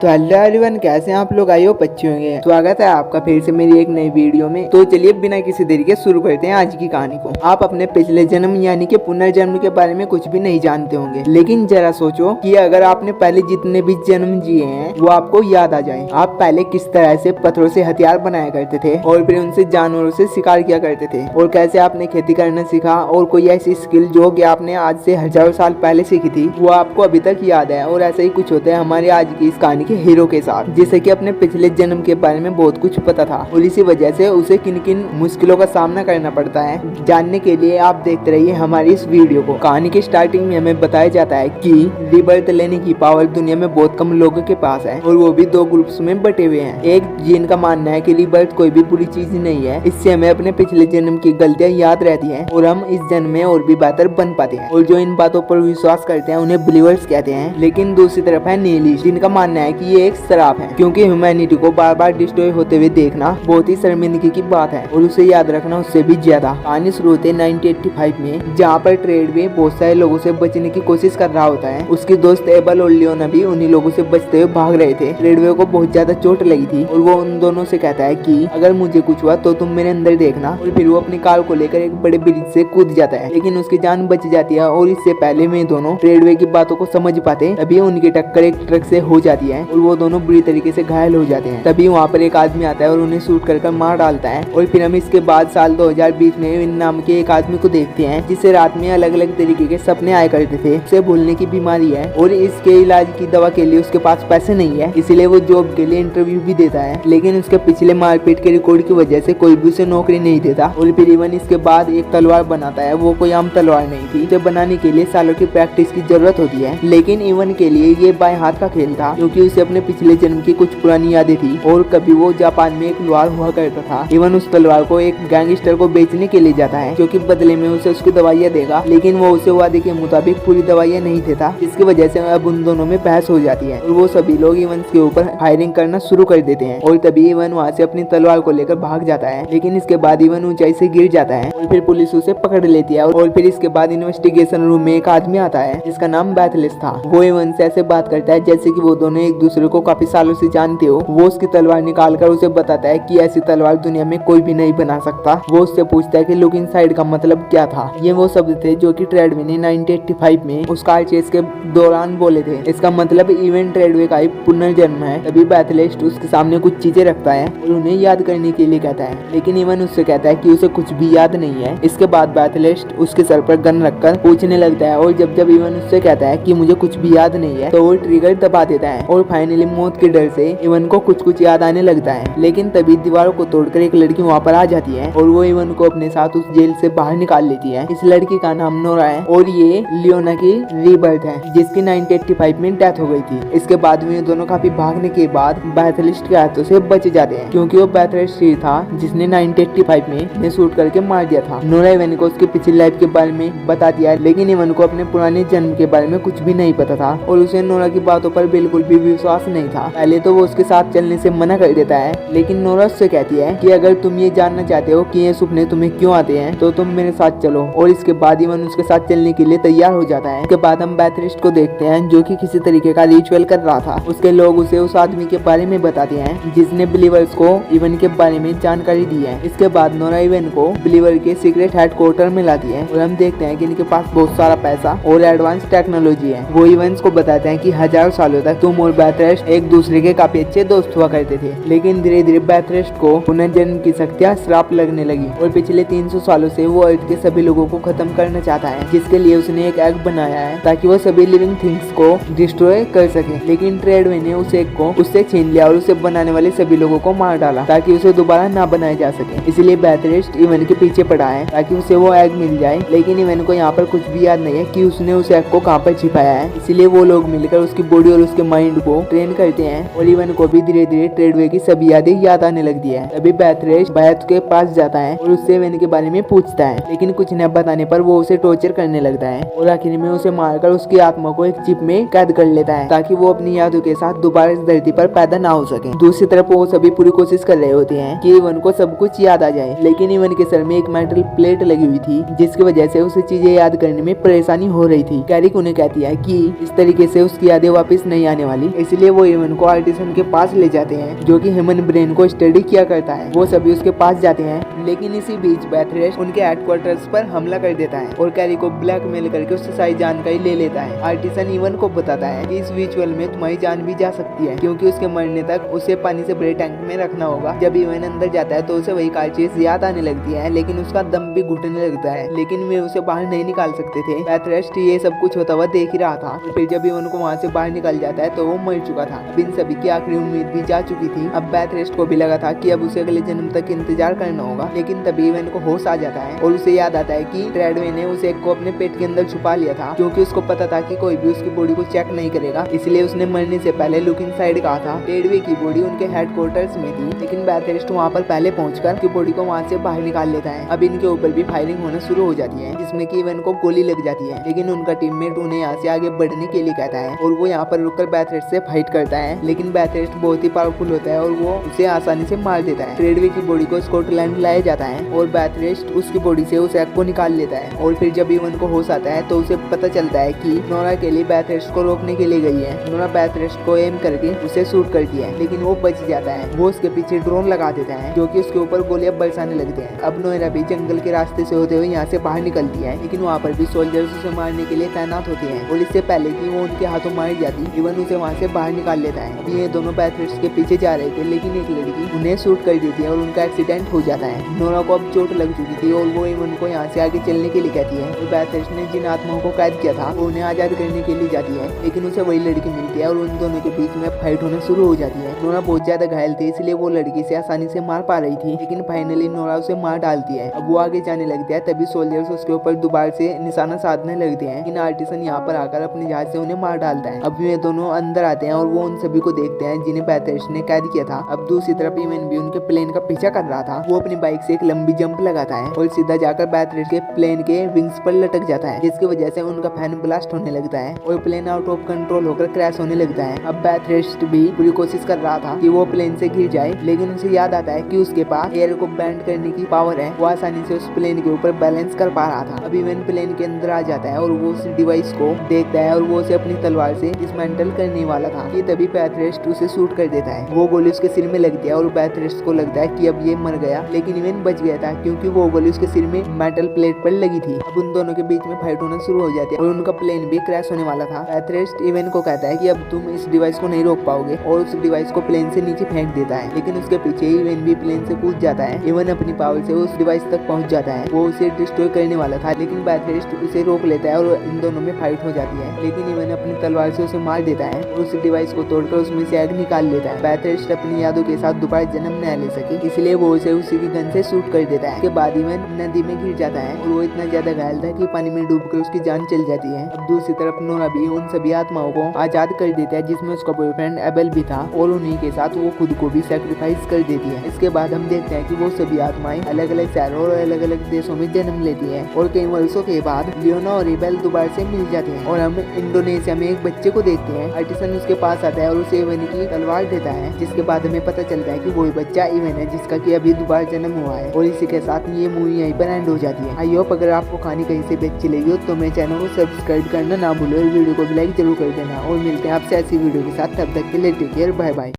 तो hello everyone, कैसे हैं आप लोग? आई होप अच्छे होंगे। स्वागत है आपका फिर से मेरी एक नई वीडियो में। तो चलिए बिना किसी देरी के शुरू करते हैं आज की कहानी को। आप अपने पिछले जन्म यानी कि पुनर्जन्म के बारे में कुछ भी नहीं जानते होंगे, लेकिन जरा सोचो कि अगर आपने पहले जितने भी जन्म जिए हैं वो आपको याद आ जाए। आप पहले किस तरह से पत्थरों से हथियार बनाया करते थे और फिर उनसे जानवरों से शिकार किया करते थे, और कैसे आपने खेती करना सीखा, और कोई ऐसी स्किल जो कि आपने आज से हजारों साल पहले सीखी थी वो आपको अभी तक याद है। और ऐसा ही कुछ होता है हमारे आज की इस कहानी के हीरो के साथ, जिसे कि अपने पिछले जन्म के बारे में बहुत कुछ पता था और इसी वजह से उसे किन किन मुश्किलों का सामना करना पड़ता है। जानने के लिए आप देखते रहिए हमारी इस वीडियो को। कहानी की स्टार्टिंग में हमें बताया जाता है कि रीबर्थ लेने की पावर दुनिया में बहुत कम लोगों के पास है, और वो भी दो ग्रुप्स में बटे हुए हैं। एक जिनका मानना है कि रीबर्थ कोई भी बुरी चीज नहीं है, इससे हमें अपने पिछले जन्म की गलतियां याद रहती हैं और हम इस जन्म में और भी बेहतर बन पाते हैं। और जो इन बातों पर विश्वास करते हैं उन्हें बिलीवर्स कहते हैं। लेकिन दूसरी तरफ है निहिलिस्ट, जिनका मानना है कि ये एक श्राप है, क्योंकि ह्यूमैनिटी को बार बार डिस्ट्रॉय होते हुए देखना बहुत ही शर्मिंदगी की बात है और उसे याद रखना उससे भी ज्यादा। कहानी शुरू होती है 1985 में, जहाँ पर ट्रेडवे बहुत सारे लोगों से बचने की कोशिश कर रहा होता है। उसकी दोस्त एबल और लियोना भी उन्हीं लोगों से बचते हुए भाग रहे थे। ट्रेडवे को बहुत ज्यादा चोट लगी थी और वो उन दोनों से कहता है कि अगर मुझे कुछ हुआ तो तुम मेरे अंदर देखना, और फिर वो अपनी कार को लेकर एक बड़े ब्रिज से कूद जाता है, लेकिन उसकी जान बच जाती है। और इससे पहले वे दोनों ट्रेडवे की बातों को समझ पाते तभी उनकी टक्कर एक ट्रक से हो जाती है और वो दोनों बुरी तरीके से घायल हो जाते हैं। तभी वहाँ पर एक आदमी आता है और उन्हें शूट कर मार डालता है। और फिर हम इसके बाद साल 2020 में इन नाम के एक आदमी को देखते हैं जिसे रात में अलग अलग तरीके के सपने आया करते थे। उसे भूलने की बीमारी है और इसके इलाज की दवा के लिए उसके पास पैसे नहीं है, इसलिए वो जॉब के लिए इंटरव्यू भी देता है, लेकिन उसके पिछले मारपीट के रिकॉर्ड की वजह से कोई भी उसे नौकरी नहीं देता। और फिर इवन इसके बाद एक तलवार बनाता है। वो कोई आम तलवार नहीं थी, उसे बनाने के लिए सालों की प्रैक्टिस की जरूरत होती है। लेकिन इवन के लिए ये बाएं हाथ का खेल था, क्योंकि उसे अपने पिछले जन्म की कुछ पुरानी यादें थी। और कभी वो जापान में एक लोहार हुआ करता था। इवन उस तलवार को एक गैंगस्टर को बेचने के लिए जाता है, क्योंकि बदले में उसे उसकी दवाइयाँ देगा, लेकिन वो उसे वादे के मुताबिक पूरी दवाइयाँ नहीं देता, जिसकी वजह से अब उन दोनों में बहस हो जाती है और वो सभी लोग इवन के ऊपर फायरिंग करना शुरू कर देते हैं। और तभी इवन वहाँ से अपनी तलवार को लेकर भाग जाता है, लेकिन इसके बाद इवन ऊंचाई से गिर जाता है और फिर पुलिस उसे पकड़ लेती है। और फिर इसके बाद इन्वेस्टिगेशन रूम में एक आदमी आता है जिसका नाम बैथलिस्ट था। वो इवन से ऐसे बात करता है जैसे कि वो दोनों एक दूसरे को काफी सालों से जानते हो। वो उसकी तलवार निकाल कर उसे बताता है कि ऐसी तलवार दुनिया में कोई भी नहीं बना सकता। वो उससे पूछता है कि लुक इनसाइड का मतलब क्या था। ये वो शब्द थे जो कि ट्रेडवे ने 1985 में उस कार चेस के दौरान बोले थे। इसका मतलब इवन ट्रेडवे का ही पुनर्जन्म है। तभी बैथलिस्ट उसके सामने कुछ चीजें रखता है और उन्हें याद करने के लिए कहता है, लेकिन इवन उससे कहता है कि उसे कुछ भी याद नहीं है। इसके बाद बैथलिस्ट उसके सर पर गन रखकर पूछने लगता है, और जब इवन उससे कहता है कि मुझे कुछ भी याद नहीं है तो वो ट्रिगर दबा देता है। और फाइनली मौत के डर से इवन को कुछ याद आने लगता है। लेकिन तभी दीवारों को तोड़कर एक लड़की वहाँ पर आ जाती है और वो इवन को अपने साथ उस जेल से बाहर निकाल लेती है। इस लड़की का नाम नोरा है और ये लियोना की रीबर्थ है, जिसकी 1985 में डेथ हो गई थी। इसके बाद में दोनों काफी भागने के बाद बैथलिस्ट के हाथों से बच जाते हैं, क्योंकि वो बैथलिस्ट ही था जिसने 1985 में इन्हें शूट करके मार दिया था। नोरा इवन को उसकी पिछली लाइफ के बारे में बता दिया, लेकिन इवन को अपने पुराने जन्म के बारे में कुछ भी नहीं पता था और उसे नोरा की बातों पर बिल्कुल भी विश्वास नहीं था। पहले तो वो उसके साथ चलने से मना कर देता है, लेकिन नोरा उससे कहती है कि अगर तुम ये जानना चाहते हो कि ये सपने तुम्हें क्यों आते हैं तो तुम मेरे साथ चलो। और इसके बाद इवन उसके साथ चलने के लिए तैयार हो जाता है। इसके बाद हम बैथलिस्ट को देखते हैं जो कि किसी तरीके का रिचुअल कर रहा था। उसके लोग उसे उस आदमी के बारे में बताते हैं जिसने बिलीवर्स को इवन के बारे में जानकारी दी है। इसके बाद नोरा इवन को बिलीवर के सीक्रेट हेडक्वार्टर में लाती है और हम देखते हैं कि इनके पास बहुत सारा पैसा और एडवांस टेक्नोलॉजी है। वो इवेंट्स को बताते हैं कि हजारों सालों तक तुम और बैथलिस्ट एक दूसरे के काफी अच्छे दोस्त हुआ करते थे, लेकिन धीरे धीरे बैथलिस्ट को पुनर्जन्म की शक्तियां श्राप लगने लगी और पिछले 300 सालों से वो अर्थ के सभी लोगों को खत्म करना चाहता है, जिसके लिए उसने एक एग बनाया है ताकि वो सभी लिविंग थिंग्स को डिस्ट्रॉय कर सके। लेकिन ट्रेडवे ने उस एग को उससे छीन लिया और उसे बनाने वाले सभी लोगों को मार डाला ताकि उसे दोबारा ना बनाया जा सके। इसलिए बैथलिस्ट इवन के पीछे पड़ा है ताकि उसे वो एग मिल जाए, लेकिन इवन को यहाँ पर कुछ भी याद नहीं है कि उसने उस एग को कहाँ पर छिपाया है। इसलिए वो लोग मिलकर उसकी बॉडी और उसके माइंड को ट्रेन करते हैं और इवन को भी धीरे धीरे ट्रेडवे की सभी यादें याद आने लगती है। तभी बैथलिस्ट बैथ के पास जाता है और उससे इवन के बारे में पूछता है, लेकिन कुछ न बताने पर वो उसे टॉर्चर करने लगता है और आखिर में उसे मारकर उसकी आत्मा को एक चिप में कैद कर लेता है ताकि वो अपनी यादों के साथ दोबारा इस धरती पर पैदा ना हो सके। दूसरी तरफ वो सभी पूरी कोशिश कर रहे होते हैं कि इवन को सब कुछ याद आ जाए, लेकिन इवन के सर में एक मेटल प्लेट लगी हुई थी जिसकी वजह से उसे चीजें याद करने में परेशानी हो रही थी। कैरिक उन्हें कहती है कि इस तरीके से उसकी यादें वापस नहीं आने वाली, इसलिए वो इवन को आर्टिसन के पास ले जाते हैं, जो कि ह्यूमन ब्रेन को स्टडी किया करता है। वो सभी उसके पास जाते हैं, लेकिन इसी बीच बैथरेस्ट उनके हेडक्वार्टर्स पर हमला कर देता है और कैरी को ब्लैकमेल करके उससे सारी जानकारी ले लेता है। आर्टिसन इवन को बताता है कि इस विजुअल में तुम्हारी जान भी जा सकती है, क्योंकि उसके मरने तक उसे पानी से भरे टैंक में रखना होगा। जब इवन अंदर जाता है तो उसे वही कार चीज याद आने लगती है, लेकिन उसका दम भी घुटने लगता है, लेकिन वे उसे बाहर नहीं निकाल सकते थे। बैथरेस्ट ये सब कुछ होता हुआ देख ही रहा था। फिर जब इवन को वहाँ से बाहर निकल जाता है तो वो मर चुका था। अब इन सभी की आखिरी उम्मीद भी जा चुकी थी। अब बैथरेस्ट को भी लगा था कि अब उसे अगले जन्म तक इंतजार करना होगा, लेकिन तभी इवन को होश आ जाता है और उसे याद आता है कि ट्रेडवे ने उसे को अपने पेट के अंदर छुपा लिया था, क्योंकि उसको पता था कि कोई भी उसकी बॉडी को चेक नहीं करेगा, इसलिए उसने मरने से पहले लुक इनसाइड कहा था। ट्रेडवे की बॉडी उनके हेडक्वार्टर्स में थी, लेकिन बैथरेस्ट वहाँ पर पहले पहुंचकर उसकी बॉडी को वहाँ से बाहर निकाल लेता है। अब इनके ऊपर भी फायरिंग होना शुरू हो जाती है, जिसमें कि इवन को गोली लग जाती है, लेकिन उनका टीममेट उन्हें यहाँ से आगे बढ़ने के लिए कहता है और वो यहाँ पर रुककर बैथरेस्ट से फाइट करता है। लेकिन बैथरेस्ट बहुत ही पावरफुल होता है और वो उसे आसानी से मार देता है। ट्रेडवे की बॉडी को स्कॉटलैंड लाया जाता है और बैथरेस्ट उसकी बॉडी से उस एग को निकाल लेता है। और फिर जब इवन को होश आता है तो उसे पता चलता है कि नोरा के लिए बैथरेस्ट को रोकने के लिए गई है। नोरा बैथरेस्ट को एम करके उसे शूट करती है, लेकिन वो बच जाता है। वो उसके पीछे ड्रोन लगा देता है, जो कि उसके ऊपर गोलियां बरसाने लगते हैं। अब नोरा भी जंगल के रास्ते से होते हुए यहाँ से बाहर निकलती है, लेकिन वहाँ पर भी सोल्जर्स उसे मारने के लिए तैनात होते हैं और इससे पहले कि वो उनके हाथों मारी जाती, इवन उसे वहाँ से बाहर निकाल लेता है। ये दोनों बैथरेस्ट के पीछे जा रहे थे, लेकिन एक लड़की उन्हें शूट कर देती है और उनका एक्सीडेंट हो जाता है। नोरा को अब चोट लग चुकी थी और वो इवन को यहाँ से आगे चलने के लिए कहती है। तो बैथरेस्ट ने जिन आत्माओं को कैद किया था वो उन्हें आजाद करने के लिए जाती है, लेकिन उसे वही लड़की मिलती है और उन दोनों के बीच में फाइट होना शुरू हो जाती है। नोरा बहुत ज्यादा घायल थी, इसलिए वो लड़की से आसानी से मार पा रही थी, लेकिन फाइनली नोरा उसे मार डालती है। अब वो आगे जाने लगती है, तभी सोल्जर्स उसके ऊपर दोबारा से निशाना साधने लगते हैं, लेकिन आर्टिसन यहाँ पर आकर अपने जहाज से उन्हें मार डालता है। अब वे दोनों अंदर आते हैं और वो उन सभी को देखते हैं जिन्हें बैथरेस्ट ने कैद किया था। अब दूसरी तरफ इवन भी उनके प्लेन का पीछा कर रहा था। वो अपनी बाइक से एक लंबी जंप लगाता है और सीधा जाकर बैथरेस्ट के प्लेन के विंग्स पर लटक जाता है, जिसकी वजह से उनका फैन ब्लास्ट होने लगता है और प्लेन आउट ऑफ कंट्रोल होकर क्रैश होने लगता है। अब बैथरेस्ट भी पूरी कोशिश कर रहा था कि वो प्लेन से गिर जाए, लेकिन उसे याद आता है कि उसके पास एयर को बैंड करने की पावर है। वो आसानी से उस प्लेन के ऊपर बैलेंस कर पा रहा था। अब इवन प्लेन के अंदर आ जाता है और वो उस डिवाइस को देखता है और वो उसे अपनी तलवार से डिसमेंटल करने वाला था कि तभी बैथरेस्ट उसे शूट कर देता है। वो गोली उसके सिर में लगती है और बैथरेस्ट को लगता है कि अब ये मर गया, लेकिन इवन बच गया था, क्योंकि वो गोली उसके सिर में मेटल प्लेट पर लगी थी। अब उन दोनों के बीच में फाइट होना शुरू हो जाती है और उनका प्लेन भी क्रैश होने वाला था। बैथरेस्ट इवन को कहता है कि अब तुम इस डिवाइस को नहीं रोक पाओगे और उस डिवाइस को प्लेन से नीचे फेंक देता है, लेकिन उसके पीछे इवन भी प्लेन से कूद जाता है। इवन अपनी पावर से उस डिवाइस तक पहुंच जाता है। वो उसे डिस्ट्रॉय करने वाला था, लेकिन बैथरेस्ट उसे रोक लेता है और इन दोनों में फाइट हो जाती है, लेकिन इवन अपनी तलवार से उसे मार देता है और उस डिवाइस को तोड़कर उसमें से आग निकाल लेता है। बैथरेस्ट अपनी यादों के साथ दोबारा जन्म न ले सके, इसलिए वो उसे उसी की गन से शूट कर देता है। उसके बाद इवन नदी में गिर जाता है और वो इतना ज्यादा घायल था कि पानी में डूबकर उसकी जान चल जाती है। अब दूसरी तरफ नोरा भी उन सभी आत्माओं को आजाद कर देता है, जिसमें उसका बॉयफ्रेंड एबेल भी था, और उन्हीं के साथ वो खुद को भी सैक्रिफाइस कर देती है। इसके बाद हम देखते हैं कि वो सभी आत्माएं अलग अलग शहरों और अलग अलग देशों में जन्म लेती है और कई वर्षों के बाद लियोना और एबेल दोबारा से मिल जाते हैं। और हम इंडोनेशिया में एक बच्चे को देखते हैं। आर्टिसन उसके पास आता है और उसे इवन की तलवार देता है, जिसके बाद हमें पता चलता है कि वही बच्चा इवन है, जिसका कि अभी दोबारा जन्म हुआ है। और इसी के साथ ये मूवी यहीं पर एंड हो जाती है। आई होप अगर आपको कहानी कहीं से भी अच्छी लगी हो तो मेरे चैनल को सब्सक्राइब करना ना भूलो और वीडियो को भी लाइक जरूर कर देना। और मिलते हैं आपसे ऐसी वीडियो के साथ, तब तक के लिए टेक केयर, बाय बाय।